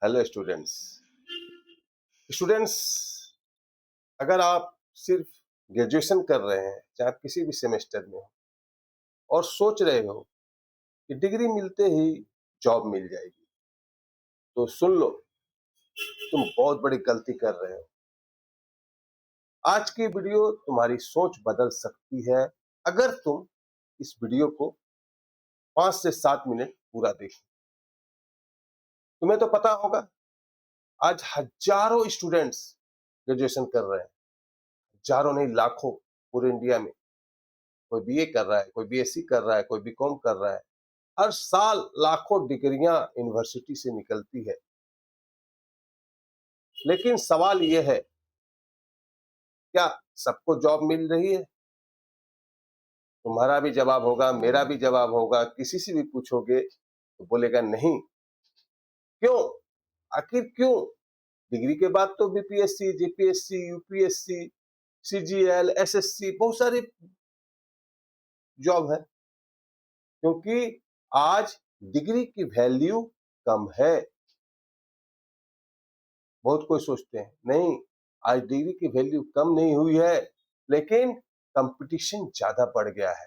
Hello students. Students, अगर आप सिर्फ ग्रेजुएशन कर रहे हैं, चाहे आप किसी भी सेमेस्टर में हो और सोच रहे हो कि डिग्री मिलते ही जॉब मिल जाएगी, तो सुन लो, तुम बहुत बड़ी गलती कर रहे हो। आज की वीडियो तुम्हारी सोच बदल सकती है अगर तुम इस वीडियो को 5 से 7 मिनट पूरा देखो। तुम्हें तो पता होगा, आज हजारों स्टूडेंट्स ग्रेजुएशन कर रहे हैं, हजारों नहीं लाखों, पूरे इंडिया में। कोई बीए कर रहा है, कोई बीएससी कर रहा है, कोई बीकॉम कर रहा है। हर साल लाखों डिग्रियां यूनिवर्सिटी से निकलती है। लेकिन सवाल यह है, क्या सबको जॉब मिल रही है? तुम्हारा भी जवाब होगा, मेरा भी जवाब होगा, किसी से भी पूछोगे तो बोलेगा नहीं। क्यों? आखिर क्यों? डिग्री के बाद तो BPSC, GPSC, UPSC, CGL, SSC, बहुत सारी जॉब है। क्योंकि आज डिग्री की वैल्यू कम है। बहुत कोई सोचते हैं नहीं, आज डिग्री की वैल्यू कम नहीं हुई है, लेकिन कंपटीशन ज्यादा बढ़ गया है।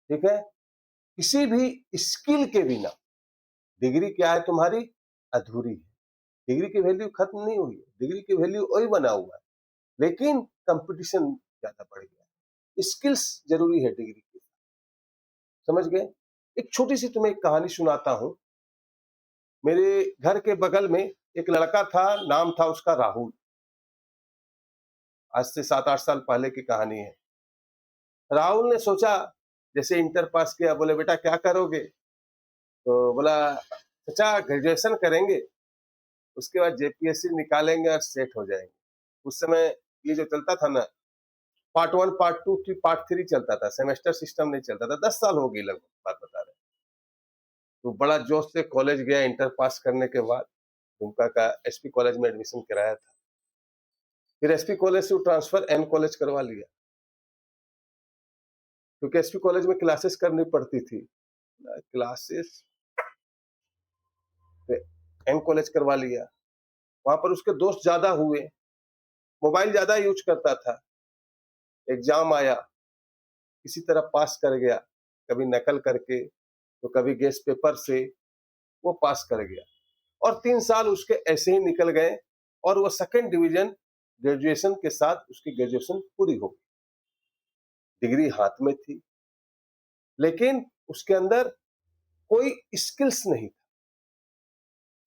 ठीक है, किसी भी स्किल के बिना डिग्री क्या है तुम्हारी, अधूरी है। डिग्री की वैल्यू खत्म नहीं हुई है, डिग्री की वैल्यू वही बना हुआ है, लेकिन कंपटीशन ज्यादा बढ़ गया है। स्किल्स जरूरी है डिग्री की। समझ गए? एक छोटी सी तुम्हें एक कहानी सुनाता हूं। मेरे घर के बगल में एक लड़का था, नाम था उसका राहुल। आज से 7-8 साल पहले की कहानी है। राहुल ने सोचा, जैसे इंटर पास किया, बोले बेटा क्या करोगे? तो बोला चाचा ग्रेजुएशन करेंगे, उसके बाद जेपीएससी निकालेंगे और सेट हो जाएंगे। उस समय ये जो चलता था ना, पार्ट 1, पार्ट 2, पार्ट 3 चलता था, सेमेस्टर सिस्टम नहीं चलता था। 10 साल हो गई लगभग बात बता रहे। तो बड़ा जोश से कॉलेज गया। इंटर पास करने के बाद दुमका का एसपी कॉलेज में एडमिशन कराया था। फिर एसपी कॉलेज से ट्रांसफर एन कॉलेज करवा लिया, क्योंकि एसपी कॉलेज में क्लासेस करनी पड़ती थी। क्लासेस एन कॉलेज करवा लिया। वहां पर उसके दोस्त ज्यादा हुए, मोबाइल ज्यादा यूज करता था। एग्जाम आया, किसी तरह पास कर गया, कभी नकल करके तो कभी गेस्ट पेपर से, वो पास कर गया। और 3 साल उसके ऐसे ही निकल गए और वो सेकंड डिवीजन ग्रेजुएशन के साथ उसकी ग्रेजुएशन पूरी हो गई। डिग्री हाथ में थी, लेकिन उसके अंदर कोई स्किल्स नहीं था,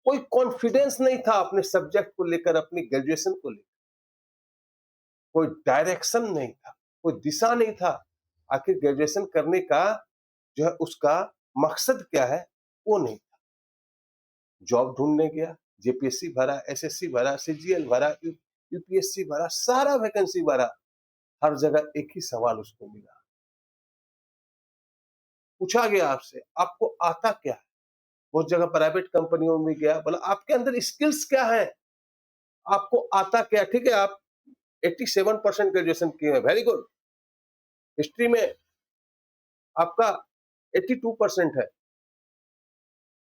कोई कॉन्फिडेंस नहीं था अपने सब्जेक्ट को लेकर, अपनी ग्रेजुएशन को लेकर। कोई डायरेक्शन नहीं था, कोई दिशा नहीं था। आखिर ग्रेजुएशन करने का जो है उसका मकसद क्या है, वो नहीं था। जॉब ढूंढने गया, जेपीएससी भरा, एसएससी भरा, सीजीएल भरा, यूपीएससी भरा, सारा वैकेंसी भरा। हर जगह एक ही सवाल उसको मिला। पूछा गया आपसे आपको आता क्या है? बहुत जगह प्राइवेट कंपनियों में गया, बोला आपके अंदर स्किल्स क्या है, आपको आता क्या? ठीक है, आप 87% ग्रेजुएशन किए हैं, वेरी गुड। हिस्ट्री में आपका 82% है,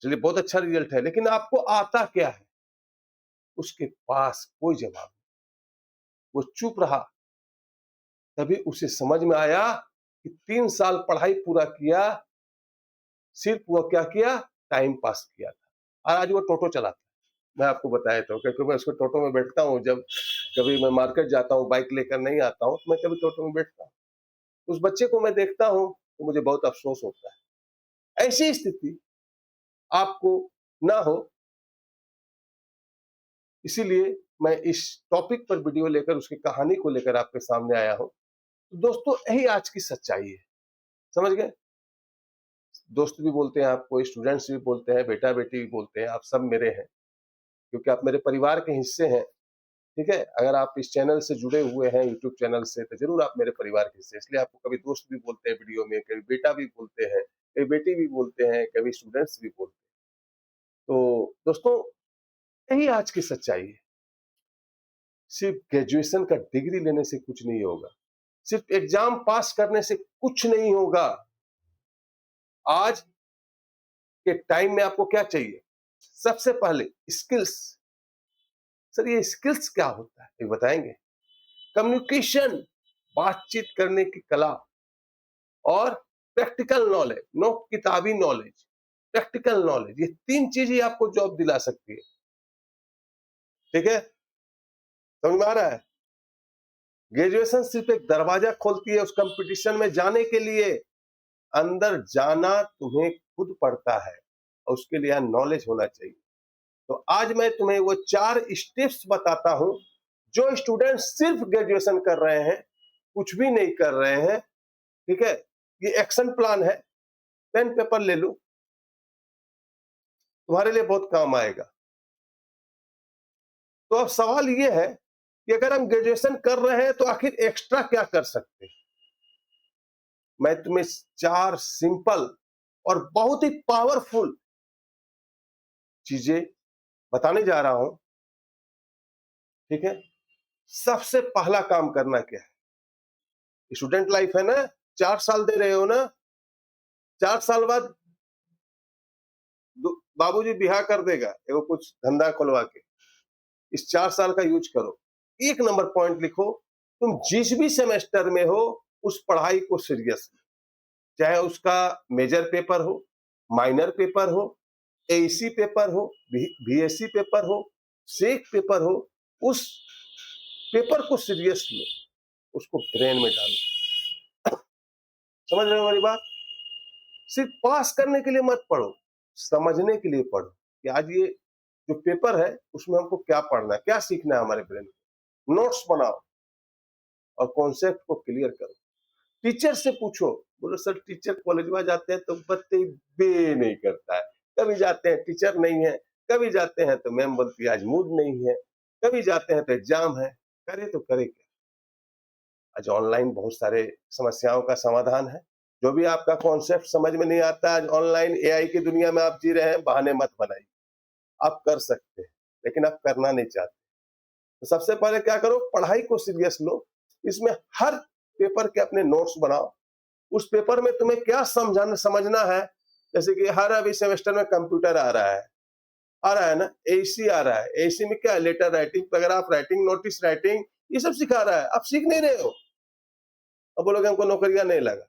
चलिए बहुत अच्छा रिजल्ट है, लेकिन आपको आता क्या है? उसके पास कोई जवाब नहीं। वो चुप रहा। तभी उसे समझ में आया कि 3 साल पढ़ाई पूरा किया, सिर्फ वो क्या किया, टाइम पास किया था। और आज वो टोटो चलाता है। मैं आपको बताया था, क्योंकि मैं उसको टोटो में बैठता हूँ। जब कभी मैं मार्केट जाता हूँ, बाइक लेकर नहीं आता हूँ, तो मैं कभी टोटो में बैठता हूँ। उस बच्चे को मैं देखता हूँ तो मुझे बहुत अफसोस होता है। ऐसी स्थिति आपको ना हो, इसीलिए मैं इस टॉपिक पर वीडियो लेकर, उसकी कहानी को लेकर आपके सामने आया हूँ। तो दोस्तों, यही आज की सच्चाई है। समझ गए? दोस्त भी बोलते हैं आपको, स्टूडेंट्स भी बोलते हैं, बेटा बेटी भी बोलते हैं, आप सब मेरे हैं, क्योंकि आप मेरे परिवार के हिस्से हैं। ठीक है, अगर आप इस चैनल से जुड़े हुए हैं, यूट्यूब चैनल से, तो जरूर आप मेरे परिवार के हिस्से। इसलिए आपको कभी दोस्त भी बोलते हैं वीडियो में, कभी बेटा भी बोलते हैं, कभी बेटी भी बोलते हैं, कभी स्टूडेंट्स भी बोलते हैं। तो दोस्तों, यही आज की सच्चाई है। सिर्फ ग्रेजुएशन का डिग्री लेने से कुछ नहीं होगा, सिर्फ एग्जाम पास करने से कुछ नहीं होगा। आज के टाइम में आपको क्या चाहिए? सबसे पहले स्किल्स। सर ये स्किल्स क्या होता है, ये बताएंगे? कम्युनिकेशन, बातचीत करने की कला, और प्रैक्टिकल नॉलेज, नो किताबी नॉलेज, प्रैक्टिकल नॉलेज, ये तीन चीज ही आपको जॉब दिला सकती है। ठीक है, समझ में आ रहा है? ग्रेजुएशन सिर्फ एक दरवाजा खोलती है उस कंपटीशन में जाने के लिए। अंदर जाना तुम्हें खुद पड़ता है और उसके लिए नॉलेज होना चाहिए। तो आज मैं तुम्हें वो 4 स्टेप्स बताता हूं जो स्टूडेंट सिर्फ ग्रेजुएशन कर रहे हैं, कुछ भी नहीं कर रहे हैं। ठीक है, ये एक्शन प्लान है, पेन पेपर ले लो, तुम्हारे लिए बहुत काम आएगा। तो अब सवाल ये है कि अगर हम ग्रेजुएशन कर रहे हैं तो आखिर एक्स्ट्रा क्या कर सकते हैं? मैं तुम्हें 4 सिंपल और बहुत ही पावरफुल चीजें बताने जा रहा हूं। ठीक है, सबसे पहला काम करना क्या है? स्टूडेंट लाइफ है ना, 4 साल दे रहे हो ना, 4 साल बाद बाबूजी बिहार कर देगा एगो कुछ धंधा खुलवा के। इस 4 साल का यूज करो। एक नंबर पॉइंट लिखो, तुम जिस भी सेमेस्टर में हो उस पढ़ाई को सीरियस, चाहे उसका मेजर पेपर हो, माइनर पेपर हो, एसी पेपर हो, बीएससी पेपर हो, सेक पेपर हो, उस पेपर को सीरियस लो, उसको ब्रेन में डालो। समझ रहे हो हमारी बात? सिर्फ पास करने के लिए मत पढ़ो, समझने के लिए पढ़ो कि आज ये जो पेपर है उसमें हमको क्या पढ़ना है, क्या सीखना है हमारे ब्रेन को। नोट्स बनाओ और कॉन्सेप्ट को क्लियर करो। टीचर से पूछो, बोलो सर टीचर कॉलेज में जाते हैं तो बत्ती बे नहीं करता है, कभी जाते हैं टीचर नहीं है, कभी जाते हैं तो मैम बोलती है आज मूड नहीं है, कभी जाते हैं तो एग्जाम है। करे तो करे क्या? आज ऑनलाइन बहुत सारे समस्याओं का समाधान है। जो भी आपका कॉन्सेप्ट समझ में नहीं आता, आज ऑनलाइन एआई की दुनिया में आप जी रहे हैं, बहाने मत बनाइए, आप कर सकते हैं, लेकिन आप करना नहीं चाहते। तो सबसे पहले क्या करो, पढ़ाई को सीरियस लो। इसमें हर पेपर के अपने नोट्स बनाओ। उस पेपर में तुम्हें क्या समझाना समझना है, जैसे कि हर अभी सेमेस्टर में कंप्यूटर आ रहा है ना, एसी आ रहा है। एसी में क्या है, letter writing, paragraph writing, notice writing, ये सब सिखा रहा है। आप सीख नहीं रहे हो, अब बोलोगे हमको नौकरियां नहीं लगा,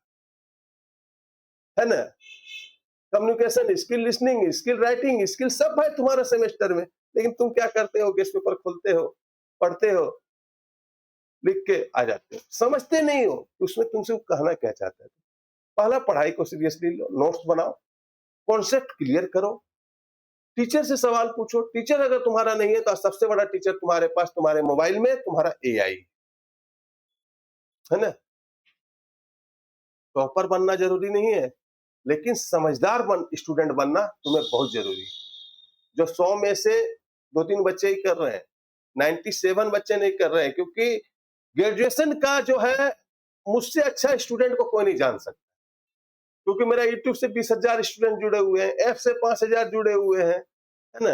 है ना? Communication skill, listening skill, writing skill सब है तुम्हारा सेमेस्टर में, लेकिन तुम क्या करते हो, गेस्ट पेपर खोलते हो, पढ़ते हो, लिख के आ जाते हो, समझते नहीं हो उसमें तुमसे कहना क्या चाहता है। पहला पढ़ाई को सीरियसली लो, नोट्स बनाओ, कॉन्सेप्ट क्लियर करो, टीचर से सवाल पूछो। टीचर अगर तुम्हारा नहीं है तो सबसे बड़ा टीचर तुम्हारे पास, तुम्हारे मोबाइल में तुम्हारा एआई है ना। टॉपर बनना जरूरी नहीं है, लेकिन समझदार स्टूडेंट बनना तुम्हें बहुत जरूरी है। जो 100 में से 2-3 बच्चे ही कर रहे हैं, 97 बच्चे नहीं कर रहे हैं, क्योंकि ग्रेजुएशन का जो है मुझसे अच्छा स्टूडेंट को कोई नहीं जान सकता, क्योंकि मेरा यूट्यूब से 20,000 स्टूडेंट जुड़े हुए हैं, ऐप से 5,000 जुड़े हुए हैं, है ना,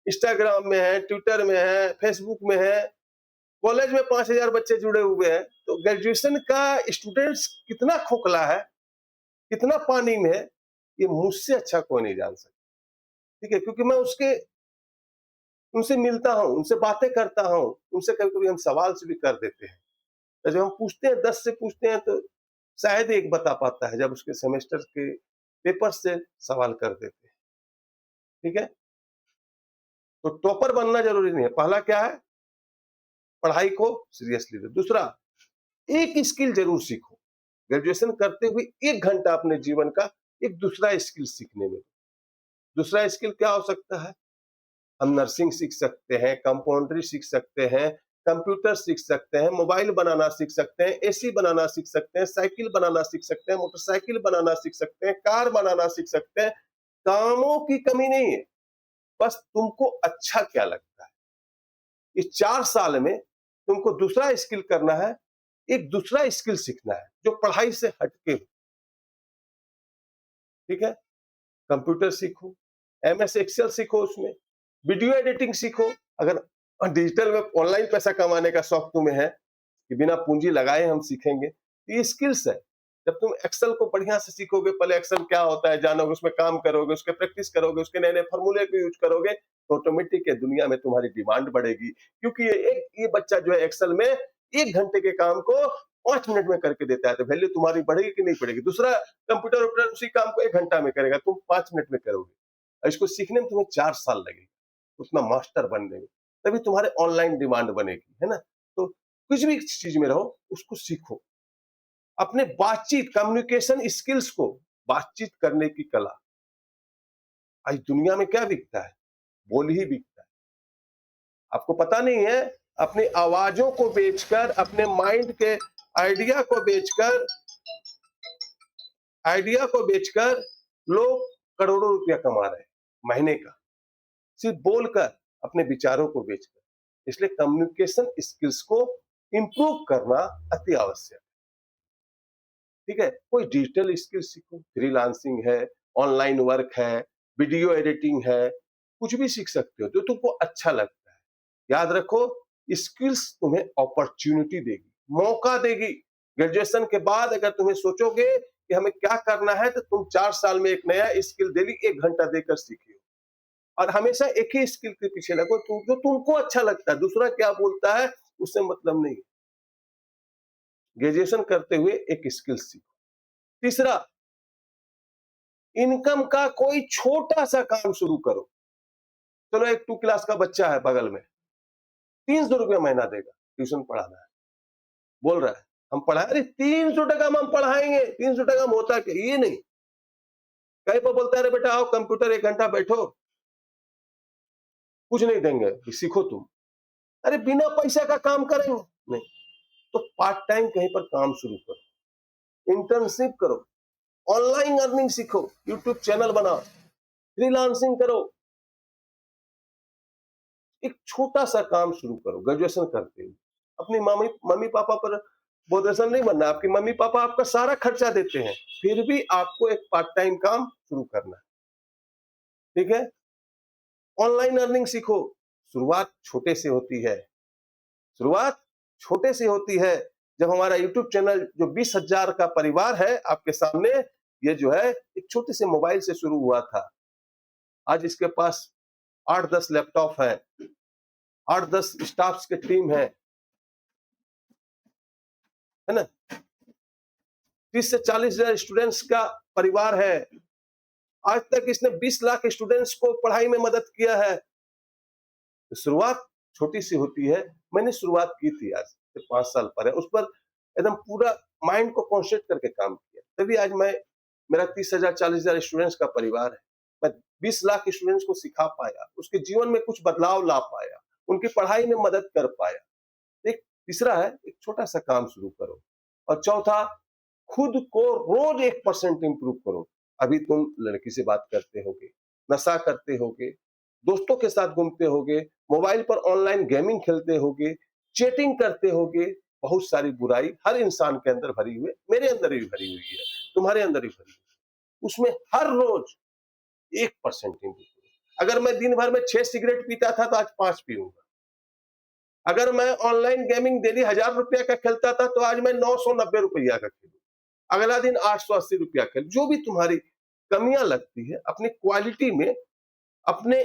इंस्टाग्राम में है, ट्विटर में है, फेसबुक में है, कॉलेज में 5,000 बच्चे जुड़े हुए हैं। तो ग्रेजुएशन का स्टूडेंट्स कितना खोखला है, कितना पानी में है, ये मुझसे अच्छा कोई नहीं जान सकता। ठीक है, क्योंकि मैं उसके उनसे मिलता हूँ, उनसे बातें करता हूँ, उनसे कभी-कभी हम सवाल से भी कर देते हैं। तो जब हम पूछते हैं, 10 से पूछते हैं तो शायद एक बता पाता है, जब उसके सेमेस्टर के पेपर से सवाल कर देते हैं। ठीक है? तो टॉपर बनना जरूरी नहीं है। पहला क्या है, पढ़ाई को सीरियसली लो। दूसरा, एक स्किल जरूर सीखो। ग्रेजुएशन करते हुए 1 घंटा अपने जीवन का एक दूसरा स्किल सीखने में। दूसरा स्किल क्या हो सकता है? हम नर्सिंग सीख सकते हैं, कंपाउंड्री सीख सकते हैं, कंप्यूटर सीख सकते हैं, मोबाइल बनाना सीख सकते हैं, एसी बनाना सीख सकते हैं, साइकिल बनाना सीख सकते हैं, मोटरसाइकिल बनाना सीख सकते हैं, कार बनाना सीख सकते हैं। कामों की कमी नहीं है, बस तुमको अच्छा क्या लगता है। इस 4 साल में तुमको दूसरा स्किल करना है, एक दूसरा स्किल सीखना है जो पढ़ाई से हटके हो। ठीक है, कंप्यूटर सीखो, एमएस एक्सेल सीखो, उसमें वीडियो एडिटिंग सीखो। अगर डिजिटल में ऑनलाइन पैसा कमाने का शौक तुम्हें है कि बिना पूंजी लगाए हम सीखेंगे, ये स्किल्स है। जब तुम एक्सेल को बढ़िया से सीखोगे, पहले एक्सेल क्या होता है जानोगे, उसमें काम करोगे, उसके प्रैक्टिस करोगे, उसके नए नए फॉर्मूले को यूज करोगे, तो ऑटोमेटिक है दुनिया में तुम्हारी डिमांड बढ़ेगी। क्योंकि ये बच्चा जो है एक्सेल में 1 घंटे के काम को 5 मिनट में करके देता है, तो वैल्यू तुम्हारी बढ़ेगी कि नहीं बढ़ेगी? दूसरा कंप्यूटर ऑपरेटर उसी काम को 1 घंटा में करेगा, तुम 5 मिनट में करोगे, और इसको सीखने में तुम्हें 4 साल लगेगा उतना मास्टर बनने में। तभी तुम्हारे ऑनलाइन डिमांड बनेगी, है ना? तो कुछ भी चीज में रहो, उसको सीखो। अपने बातचीत, कम्युनिकेशन स्किल्स को, बातचीत करने की कला। आज दुनिया में क्या बिकता है? बोल ही बिकता है। आपको पता नहीं है, अपनी आवाजों को बेचकर, अपने माइंड के आइडिया को बेचकर लोग करोड़ों रुपया कमा रहे हैं महीने का, सिर्फ बोलकर, अपने विचारों को बेचकर। इसलिए कम्युनिकेशन स्किल्स को इंप्रूव करना अति आवश्यक। ठीक है, कोई डिजिटल स्किल सीखो, फ्रीलांसिंग है, ऑनलाइन वर्क है, वीडियो एडिटिंग है, कुछ भी सीख सकते हो जो तुमको अच्छा लगता है। याद रखो, स्किल्स तुम्हें अपॉर्चुनिटी देगी, मौका देगी। ग्रेजुएशन के बाद अगर तुम्हें सोचोगे कि हमें क्या करना है, तो तुम 4 साल में एक नया स्किल डेली 1 घंटा देकर सीखियो, और हमेशा एक ही स्किल के पीछे लगो जो तुमको अच्छा लगता है। दूसरा क्या बोलता है उससे मतलब नहीं। ग्रेजुएशन करते हुए एक स्किल सीखो। तीसरा, इनकम का कोई छोटा सा काम शुरू करो। चलो, एक 2 क्लास का बच्चा है बगल में, 300 रुपया महीना देगा, ट्यूशन पढ़ाना है, बोल रहा है हम पढ़ाए, अरे 300 टका में हम पढ़ाएंगे, 300 टका में होता क्या? ये नहीं, कहीं पर बोलता है अरे बेटा आओ कंप्यूटर 1 घंटा बैठो, कुछ नहीं देंगे, सीखो तुम। अरे बिना पैसा का काम करेंगे नहीं, तो पार्ट टाइम कहीं पर काम शुरू करो, इंटर्नशिप करो, ऑनलाइन अर्निंग सीखो, यूट्यूब चैनल बनाओ, फ्रीलांसिंग करो, एक छोटा सा काम शुरू करो ग्रेजुएशन करते हुए। अपनी मम्मी पापा पर बोझल नहीं बनना। आपकी मम्मी पापा आपका सारा खर्चा देते हैं, फिर भी आपको एक पार्ट टाइम काम शुरू करना है। ठीक है, ऑनलाइन अर्निंग सीखो। शुरुआत छोटे से होती है, शुरुआत छोटे से होती है। जब हमारा यूट्यूब चैनल जो 20,000 का परिवार है आपके सामने, ये जो है एक छोटे से मोबाइल से शुरू हुआ था। आज इसके पास 8-10 लैपटॉप है, 8-10 स्टाफ्स की टीम है ना? 30 से 40 हजार स्टूडेंट्स का परिवार है। आज तक इसने 20 लाख स्टूडेंट्स को पढ़ाई में मदद किया है। तो शुरुआत छोटी सी होती है। मैंने शुरुआत की थी आज से 5 साल पहले, उस पर एकदम पूरा माइंड को कॉन्सेंट्रेट करके काम किया, तभी आज मेरा 30,000 40,000 स्टूडेंट्स का परिवार है। मैं 20 लाख स्टूडेंट्स को सिखा पाया, उसके जीवन में कुछ बदलाव ला पाया, उनकी पढ़ाई में मदद कर पाया। एक तीसरा है, एक छोटा सा काम शुरू करो। और चौथा, खुद को रोज 1% इंप्रूव करो। अभी तुम लड़की से बात करते होगे, नशा करते होगे, दोस्तों के साथ घूमते होगे, मोबाइल पर ऑनलाइन गेमिंग खेलते होगे, चैटिंग करते होगे, बहुत सारी बुराई हर इंसान के अंदर भरी हुई है, मेरे अंदर भी भरी हुई है, तुम्हारे अंदर भी भरी हुई है। उसमें हर रोज 1% इंप्रूव करो। अगर मैं दिन भर में 6 सिगरेट पीता था तो आज 5 पीऊंगा। अगर मैं ऑनलाइन गेमिंग डेली 1,000 रुपया का खेलता था तो आज मैं 990 रुपया का खेलूं। अगला दिन 880 रुपया खेल। जो भी तुम्हारी कमियां लगती है, अपनी क्वालिटी में, अपने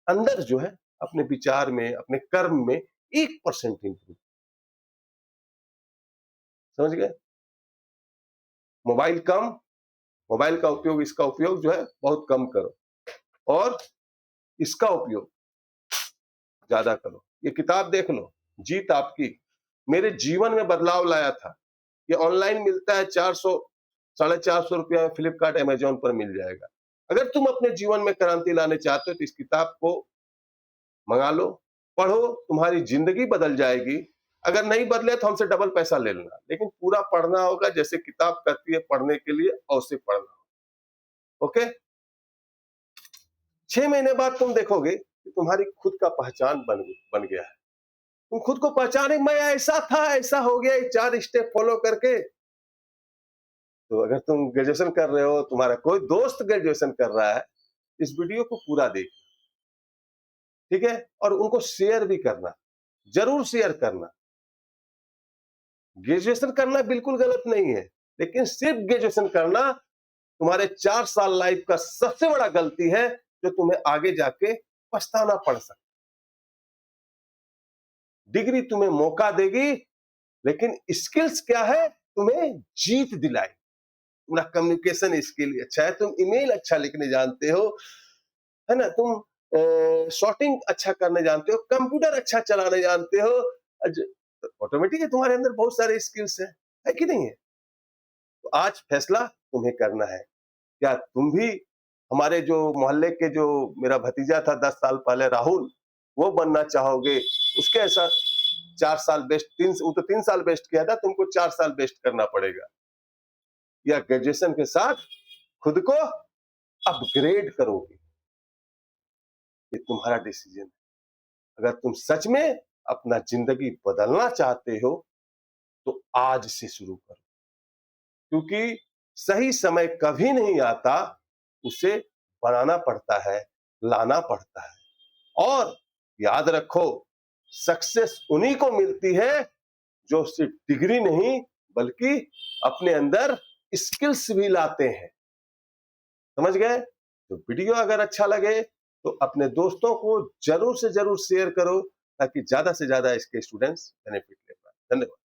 अंदर जो है, अपने विचार में, अपने कर्म में 1% इंप्रूव। समझ गए? मोबाइल कम, मोबाइल का उपयोग, इसका उपयोग जो है बहुत कम करो, और इसका उपयोग ज्यादा करो। ये किताब देख लो, जीत आपकी, मेरे जीवन में बदलाव लाया था। ये ऑनलाइन मिलता है 400 450 रुपया में, फ्लिपकार्ट अमेजोन पर मिल जाएगा। अगर तुम अपने जीवन में क्रांति लाने चाहते हो तो इस किताब को मंगा लो, पढ़ो, तुम्हारी जिंदगी बदल जाएगी। अगर नहीं बदले तो हमसे डबल पैसा ले लेना, लेकिन पूरा पढ़ना होगा, जैसे किताब कहती है पढ़ने के लिए, और पढ़ना। ओके, 6 महीने बाद तुम देखोगे कि तुम्हारी खुद का पहचान बन गया है। तुम खुद को पहचाने, मैं ऐसा था, ऐसा हो गया, 4 स्टेप फॉलो करके। तो अगर तुम ग्रेजुएशन कर रहे हो, तुम्हारा कोई दोस्त ग्रेजुएशन कर रहा है, इस वीडियो को पूरा देखना, ठीक है? और उनको शेयर भी करना, जरूर शेयर करना। ग्रेजुएशन करना बिल्कुल गलत नहीं है, लेकिन सिर्फ ग्रेजुएशन करना तुम्हारे 4 साल लाइफ का सबसे बड़ा गलती है, जो तुम्हें आगे जाके पछताना पड़ सकता है। डिग्री तुम्हें मौका देगी, लेकिन स्किल्स क्या है, तुम्हें जीत दिलाई। तुम्हारा कम्युनिकेशन स्किल अच्छा है, तुम ईमेल अच्छा लिखने जानते हो, है ना, तुम शॉर्टिंग अच्छा करने जानते हो, कंप्यूटर अच्छा चलाने जानते हो, ऑटोमेटिक तुम्हारे अंदर बहुत सारे स्किल्स है कि नहीं है? तो आज फैसला तुम्हें करना है। क्या तुम भी हमारे जो मोहल्ले के जो मेरा भतीजा था 10 साल पहले राहुल, वो बनना चाहोगे? उसके ऐसा 4 साल बेस्ट, वो तो 3 साल बेस्ट किया था, तुमको 4 साल बेस्ट करना पड़ेगा। या ग्रेजुएशन के साथ खुद को अपग्रेड करोगे? ये तुम्हारा डिसीजन है। अगर तुम सच में अपना जिंदगी बदलना चाहते हो, तो आज से शुरू करो, क्योंकि सही समय कभी नहीं आता, उसे बनाना पड़ता है, लाना पड़ता है। और याद रखो, सक्सेस उन्हीं को मिलती है जो सिर्फ डिग्री नहीं, बल्कि अपने अंदर स्किल्स भी लाते हैं। समझ गए? तो वीडियो अगर अच्छा लगे तो अपने दोस्तों को जरूर से जरूर शेयर करो, ताकि ज्यादा से ज्यादा इसके स्टूडेंट्स बेनिफिट ले पाए। धन्यवाद।